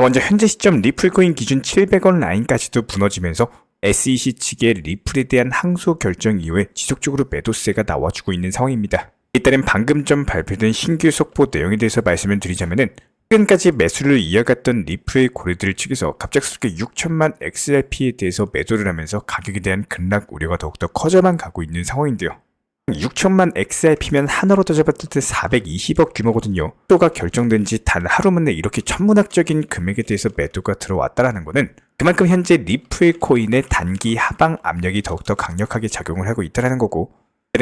먼저 현재 시점 리플코인 기준 700원 라인까지도 무너지면서 SEC 측의 리플에 대한 항소 결정 이후에 지속적으로 매도세가 나와주고 있는 상황입니다. 이따른 방금 전 발표된 신규 속보 내용에 대해서 말씀을 드리자면은 최근까지 매수를 이어갔던 리플의 고래들 측에서 갑작스럽게 6천만 XRP에 대해서 매도를 하면서 가격에 대한 급락 우려가 더욱더 커져만 가고 있는 상황인데요. 6천만 XRP면 하나로 따져봤을 때 420억 규모거든요. 매도가 결정된 지 단 하루 만에 이렇게 천문학적인 금액에 대해서 매도가 들어왔다라는 것은 그만큼 현재 리플 코인의 단기 하방 압력이 더욱더 강력하게 작용을 하고 있다는 거고,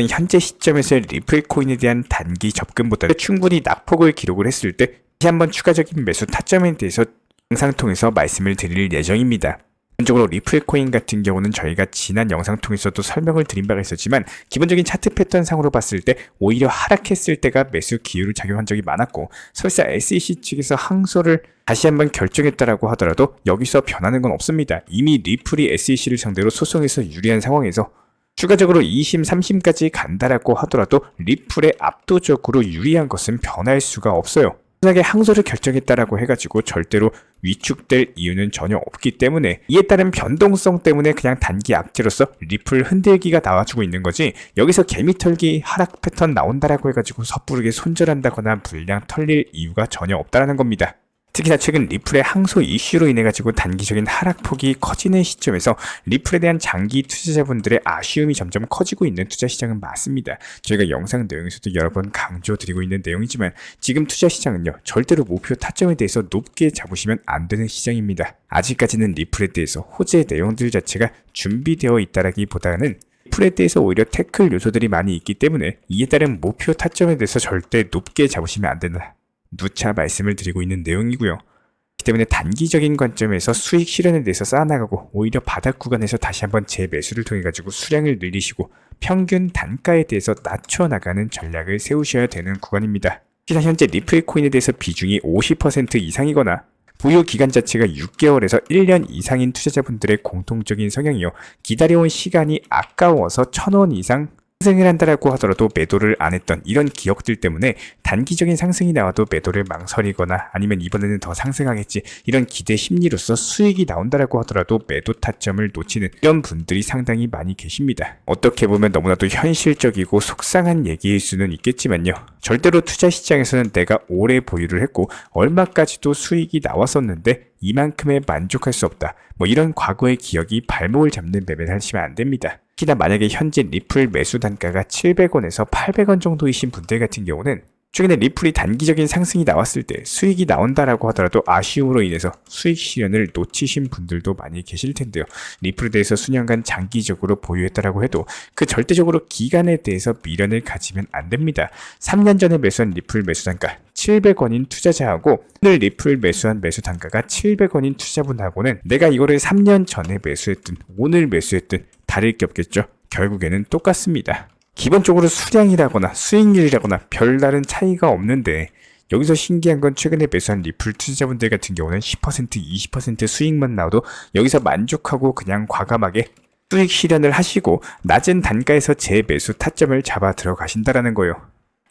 현재 시점에서 리플 코인에 대한 단기 접근보다 충분히 낙폭을 기록을 했을 때 다시 한번 추가적인 매수 타점에 대해서 영상 통해서 말씀을 드릴 예정입니다. 기본적으로 리플 코인 같은 경우는 저희가 지난 영상 통해서도 설명을 드린 바가 있었지만 기본적인 차트 패턴 상으로 봤을 때 오히려 하락했을 때가 매수 기회로 작용한 적이 많았고, 설사 SEC 측에서 항소를 다시 한번 결정했다라고 하더라도 여기서 변하는 건 없습니다. 이미 리플이 SEC를 상대로 소송에서 유리한 상황에서 추가적으로 2심, 3심까지 간다라고 하더라도 리플에 압도적으로 유리한 것은 변할 수가 없어요. 만약에 항소를 결정했다라고 해가지고 절대로 위축될 이유는 전혀 없기 때문에 이에 따른 변동성 때문에 그냥 단기 악재로서 리플 흔들기가 나와주고 있는 거지, 여기서 개미털기 하락 패턴 나온다라고 해가지고 섣부르게 손절한다거나 물량 털릴 이유가 전혀 없다라는 겁니다. 특히나 최근 리플의 항소 이슈로 인해가지고 단기적인 하락폭이 커지는 시점에서 리플에 대한 장기 투자자분들의 아쉬움이 점점 커지고 있는 투자시장은 맞습니다. 저희가 영상 내용에서도 여러 번 강조드리고 있는 내용이지만 지금 투자시장은요, 절대로 목표 타점에 대해서 높게 잡으시면 안 되는 시장입니다. 아직까지는 리플에 대해서 호재 내용들 자체가 준비되어 있다라기보다는 리플에 대해서 오히려 태클 요소들이 많이 있기 때문에 이에 따른 목표 타점에 대해서 절대 높게 잡으시면 안 된다, 누차 말씀을 드리고 있는 내용이고요. 그렇기 때문에 단기적인 관점에서 수익 실현에 대해서 쌓아나가고 오히려 바닥 구간에서 다시 한번 재매수를 통해 가지고 수량을 늘리시고 평균 단가에 대해서 낮춰나가는 전략을 세우셔야 되는 구간입니다. 특히나 현재 리플 코인에 대해서 비중이 50% 이상이거나 보유 기간 자체가 6개월에서 1년 이상인 투자자분들의 공통적인 성향이요, 기다려온 시간이 아까워서 1,000원 이상 상승을 한다라고 하더라도 매도를 안 했던 이런 기억들 때문에 단기적인 상승이 나와도 매도를 망설이거나 아니면 이번에는 더 상승하겠지 이런 기대 심리로서 수익이 나온다라고 하더라도 매도 타점을 놓치는 이런 분들이 상당히 많이 계십니다. 어떻게 보면 너무나도 현실적이고 속상한 얘기일 수는 있겠지만요, 절대로 투자 시장에서는 내가 오래 보유를 했고 얼마까지도 수익이 나왔었는데 이만큼에 만족할 수 없다, 이런 과거의 기억이 발목을 잡는 매매를 하시면 안 됩니다. 특히나 만약에 현재 리플 매수 단가가 700원에서 800원 정도이신 분들 같은 경우는 최근에 리플이 단기적인 상승이 나왔을 때 수익이 나온다라고 하더라도 아쉬움으로 인해서 수익 실현을 놓치신 분들도 많이 계실 텐데요. 리플에 대해서 수년간 장기적으로 보유했다라고 해도 그 절대적으로 기간에 대해서 미련을 가지면 안 됩니다. 3년 전에 매수한 리플 매수 단가 700원인 투자자하고 오늘 리플 매수한 매수 단가가 700원인 투자분하고는 내가 이거를 3년 전에 매수했든 오늘 매수했든 다를 게 없겠죠. 결국에는 똑같습니다. 기본적으로 수량이라거나 수익률이라거나 별다른 차이가 없는데 여기서 신기한 건 최근에 매수한 리플 투자자분들 같은 경우는 10%, 20% 수익만 나와도 여기서 만족하고 그냥 과감하게 수익 실현을 하시고 낮은 단가에서 재매수 타점을 잡아 들어가신다라는 거예요.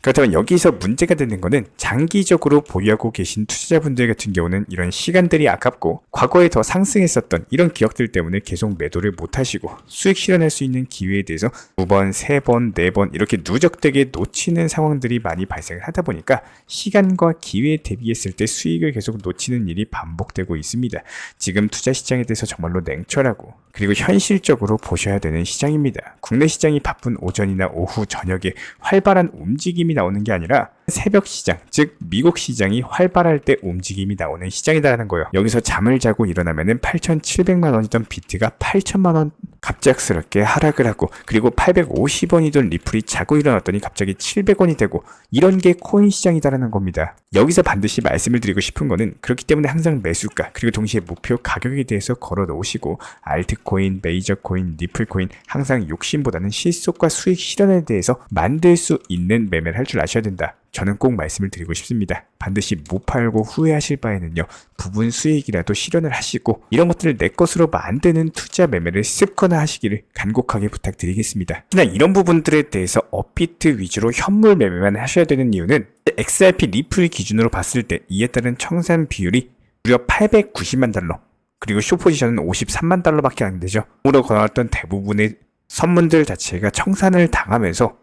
그렇다면 여기서 문제가 되는 거는 장기적으로 보유하고 계신 투자자분들 같은 경우는 이런 시간들이 아깝고 과거에 더 상승했었던 이런 기억들 때문에 계속 매도를 못하시고 수익 실현할 수 있는 기회에 대해서 2번, 3번, 4번 이렇게 누적되게 놓치는 상황들이 많이 발생을 하다 보니까 시간과 기회에 대비했을 때 수익을 계속 놓치는 일이 반복되고 있습니다. 지금 투자 시장에 대해서 정말로 냉철하고 그리고 현실적으로 보셔야 되는 시장입니다. 국내 시장이 바쁜 오전이나 오후, 저녁에 활발한 움직임이 나오는 게 아니라 새벽 시장, 즉 미국 시장이 활발할 때 움직임이 나오는 시장이다라는 거예요. 여기서 잠을 자고 일어나면은 8,700만 원이던 비트가 8천만 원 갑작스럽게 하락을 하고, 그리고 850원이던 리플이 자고 일어났더니 갑자기 700원이 되고, 이런 게 코인 시장이다라는 겁니다. 여기서 반드시 말씀을 드리고 싶은 거는 그렇기 때문에 항상 매수가 그리고 동시에 목표 가격에 대해서 걸어 놓으시고 알트코인, 메이저코인, 리플코인 항상 욕심보다는 실속과 수익 실현에 대해서 만들 수 있는 매매를 할 줄 아셔야 된다. 저는 꼭 말씀을 드리고 싶습니다. 반드시 못 팔고 후회하실 바에는요, 부분 수익이라도 실현을 하시고 이런 것들을 내 것으로 만드는 투자 매매를 습관화 하시기를 간곡하게 부탁드리겠습니다. 특히나 이런 부분들에 대해서 업비트 위주로 현물 매매만 하셔야 되는 이유는 XRP 리플 기준으로 봤을 때 이에 따른 청산 비율이 무려 890만 달러, 그리고 숏포지션은 53만 달러밖에 안 되죠. 으로 걸어왔던 대부분의 선문들 자체가 청산을 당하면서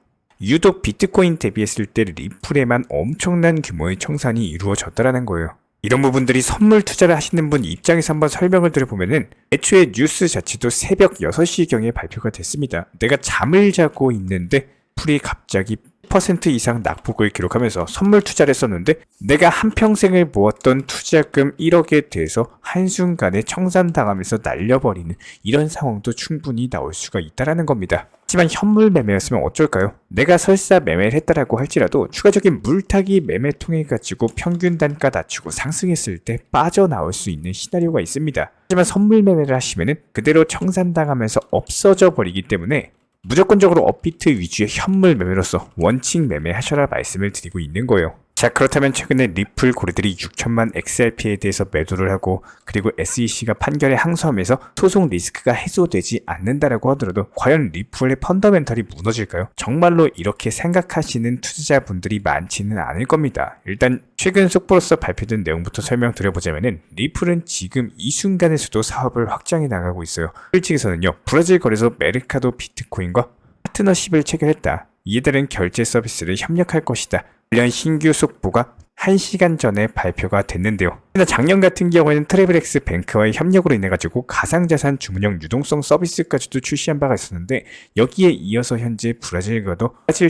유독 비트코인 대비했을 때 리플에만 엄청난 규모의 청산이 이루어졌다는 거예요. 이런 부분들이 선물 투자를 하시는 분 입장에서 한번 설명을 드려보면은 애초에 뉴스 자체도 새벽 6시경에 발표가 됐습니다. 내가 잠을 자고 있는데 풀이 갑자기 10% 이상 낙폭을 기록하면서 선물 투자를 했었는데 내가 한평생을 모았던 투자금 1억에 대해서 한순간에 청산당하면서 날려버리는 이런 상황도 충분히 나올 수가 있다는 겁니다. 하지만 현물 매매였으면 어쩔까요? 내가 설사 매매를 했다라고 할지라도 추가적인 물타기 매매 통해 가지고 평균 단가 낮추고 상승했을 때 빠져나올 수 있는 시나리오가 있습니다. 하지만 선물 매매를 하시면은 그대로 청산당하면서 없어져 버리기 때문에 무조건적으로 업비트 위주의 현물 매매로서 원칙 매매하셔라 말씀을 드리고 있는 거예요. 자, 그렇다면 최근에 리플 고래들이 6천만 XRP에 대해서 매도를 하고 그리고 SEC가 판결에 항소하면서 소송 리스크가 해소되지 않는다라고 하더라도 과연 리플의 펀더멘털이 무너질까요? 정말로 이렇게 생각하시는 투자자분들이 많지는 않을 겁니다. 일단 최근 속보로서 발표된 내용부터 설명드려보자면은 리플은 지금 이 순간에서도 사업을 확장해 나가고 있어요. 측에서는요, 브라질 거래소 메르카도 비트코인과 파트너십을 체결했다. 이에 따른 결제 서비스를 협력할 것이다. 관련 신규 속보가 1시간 전에 발표가 됐는데요. 작년 같은 경우에는 트래블엑스 뱅크와의 협력으로 인해가지고 가상자산 주문형 유동성 서비스까지도 출시한 바가 있었는데 여기에 이어서 현재 브라질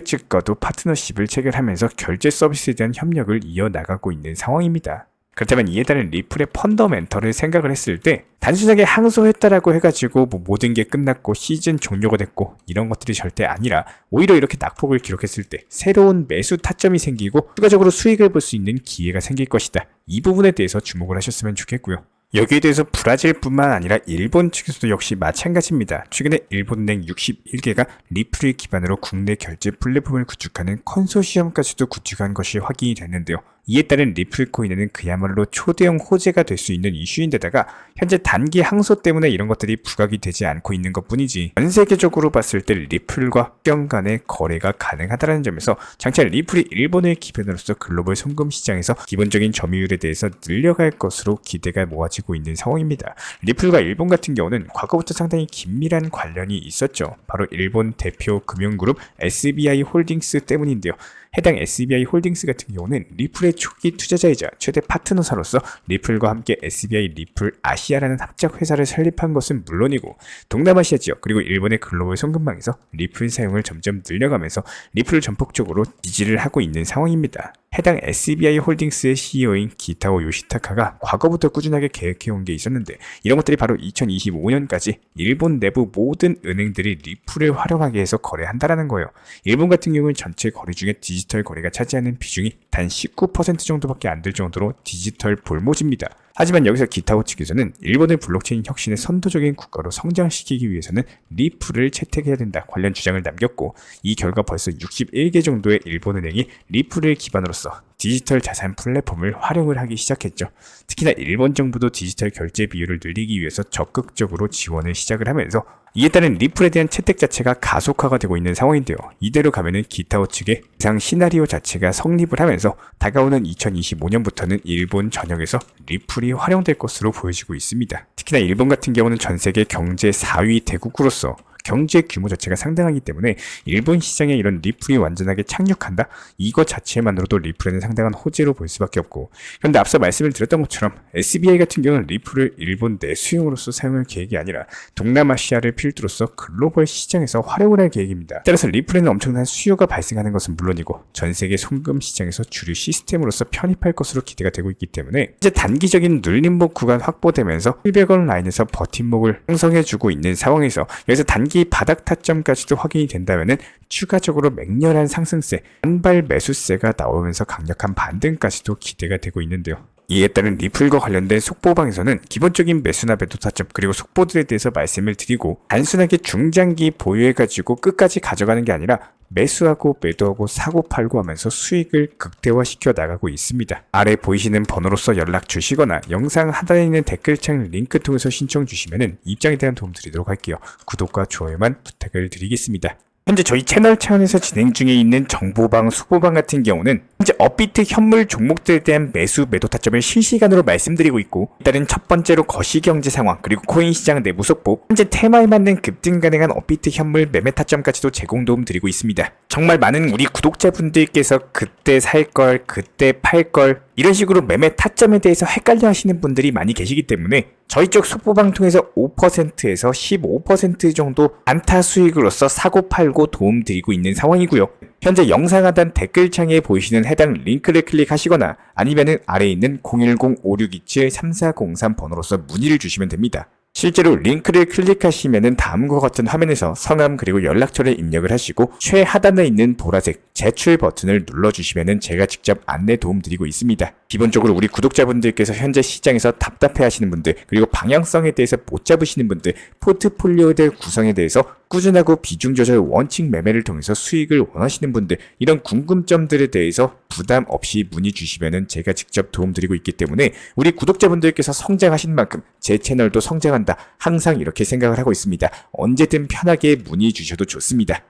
측과도 파트너십을 체결하면서 결제 서비스에 대한 협력을 이어나가고 있는 상황입니다. 그렇다면 이에 따른 리플의 펀더멘털을 생각을 했을 때 단순하게 항소했다라고 해가지고 모든 게 끝났고 시즌 종료가 됐고 이런 것들이 절대 아니라 오히려 이렇게 낙폭을 기록했을 때 새로운 매수 타점이 생기고 추가적으로 수익을 볼 수 있는 기회가 생길 것이다. 이 부분에 대해서 주목을 하셨으면 좋겠고요. 여기에 대해서 브라질뿐만 아니라 일본 측에서도 역시 마찬가지입니다. 최근에 일본은행 61개가 리플을 기반으로 국내 결제 플랫폼을 구축하는 컨소시엄까지도 구축한 것이 확인이 됐는데요. 이에 따른 리플 코인에는 그야말로 초대형 호재가 될 수 있는 이슈인데다가 현재 단기 항소 때문에 이런 것들이 부각이 되지 않고 있는 것뿐이지 전 세계적으로 봤을 때 리플과 합경 간의 거래가 가능하다는 점에서 장차 리플이 일본의 기반으로서 글로벌 송금 시장에서 기본적인 점유율에 대해서 늘려갈 것으로 기대가 모아지고 있는 상황입니다. 리플과 일본 같은 경우는 과거부터 상당히 긴밀한 관련이 있었죠. 바로 일본 대표 금융그룹 SBI 홀딩스 때문인데요. 해당 SBI 홀딩스 같은 경우는 리플의 초기 투자자이자 최대 파트너사로서 리플과 함께 SBI 리플 아시아라는 합작 회사를 설립한 것은 물론이고 동남아시아 지역 그리고 일본의 글로벌 송금망에서 리플 사용을 점점 늘려가면서 리플을 전폭적으로 지지를 하고 있는 상황입니다. 해당 SBI 홀딩스의 CEO인 기타오 요시타카가 과거부터 꾸준하게 계획해온 게 있었는데 이런 것들이 바로 2025년까지 일본 내부 모든 은행들이 리플을 활용하게 해서 거래한다라는 거예요. 일본 같은 경우는 전체 거래 중에 디지털 거래가 차지하는 비중이 단 19% 정도밖에 안 될 정도로 디지털 볼모지입니다. 하지만 여기서 기타오 측에서는 일본의 블록체인 혁신의 선도적인 국가로 성장시키기 위해서는 리플을 채택해야 된다 관련 주장을 남겼고 이 결과 벌써 61개 정도의 일본은행이 리플을 기반으로서 디지털 자산 플랫폼을 활용을 하기 시작했죠. 특히나 일본 정부도 디지털 결제 비율을 늘리기 위해서 적극적으로 지원을 시작을 하면서 이에 따른 리플에 대한 채택 자체가 가속화가 되고 있는 상황인데요. 이대로 가면은 기타오 측의 이상 시나리오 자체가 성립을 하면서 다가오는 2025년부터는 일본 전역에서 리플이 활용될 것으로 보여지고 있습니다. 특히나 일본 같은 경우는 전 세계 경제 4위 대국으로서 경제 규모 자체가 상당하기 때문에 일본 시장에 이런 리플이 완전하게 착륙한다? 이것 자체만으로도 리플에는 상당한 호재로 볼 수밖에 없고 그런데 앞서 말씀을 드렸던 것처럼 SBI 같은 경우는 리플을 일본 내 수용으로서 사용할 계획이 아니라 동남아시아를 필두로서 글로벌 시장에서 활용을 할 계획입니다. 따라서 리플에는 엄청난 수요가 발생하는 것은 물론이고 전 세계 송금 시장에서 주류 시스템으로서 편입할 것으로 기대가 되고 있기 때문에 이제 단기적인 눌림목 구간 확보되면서 700원 라인에서 버팀목을 형성해주고 있는 상황에서 여기서 단기 바닥 타점까지도 확인이 된다면은 추가적으로 맹렬한 상승세, 한발 매수세가 나오면서 강력한 반등까지도 기대가 되고 있는데요. 이에 따른 리플과 관련된 속보방에서는 기본적인 매수나 매도 타점 그리고 속보들에 대해서 말씀을 드리고 단순하게 중장기 보유해가지고 끝까지 가져가는 게 아니라 매수하고 매도하고 사고 팔고 하면서 수익을 극대화시켜 나가고 있습니다. 아래 보이시는 번호로서 연락 주시거나 영상 하단에 있는 댓글창 링크 통해서 신청 주시면 입장에 대한 도움 드리도록 할게요. 구독과 좋아요만 부탁을 드리겠습니다. 현재 저희 채널 차원에서 진행 중에 있는 정보방, 속보방 같은 경우는 현재 업비트 현물 종목들에 대한 매수 매도 타점을 실시간으로 말씀드리고 있고, 일단은 첫 번째로 거시경제 상황, 그리고 코인 시장 내부 속보, 현재 테마에 맞는 급등 가능한 업비트 현물 매매 타점까지도 제공 도움 드리고 있습니다. 정말 많은 우리 구독자분들께서 그때 살 걸, 그때 팔 걸, 이런 식으로 매매 타점에 대해서 헷갈려 하시는 분들이 많이 계시기 때문에 저희 쪽 속보방 통해서 5%에서 15% 정도 안타 수익으로서 사고 팔고 도움 드리고 있는 상황이고요. 현재 영상 하단 댓글창에 보이시는 해당 링크를 클릭하시거나 아니면은 아래에 있는 010-5627-3403 번호로서 문의를 주시면 됩니다. 실제로 링크를 클릭하시면은 다음과 같은 화면에서 성함 그리고 연락처를 입력을 하시고 최하단에 있는 보라색 제출 버튼을 눌러주시면은 제가 직접 안내 도움 드리고 있습니다. 기본적으로 우리 구독자분들께서 현재 시장에서 답답해 하시는 분들, 그리고 방향성에 대해서 못 잡으시는 분들, 포트폴리오들 구성에 대해서 꾸준하고 비중 조절 원칙 매매를 통해서 수익을 원하시는 분들, 이런 궁금점들에 대해서 부담 없이 문의 주시면은 제가 직접 도움 드리고 있기 때문에 우리 구독자분들께서 성장하신 만큼 제 채널도 성장한다, 항상 이렇게 생각을 하고 있습니다. 언제든 편하게 문의 주셔도 좋습니다.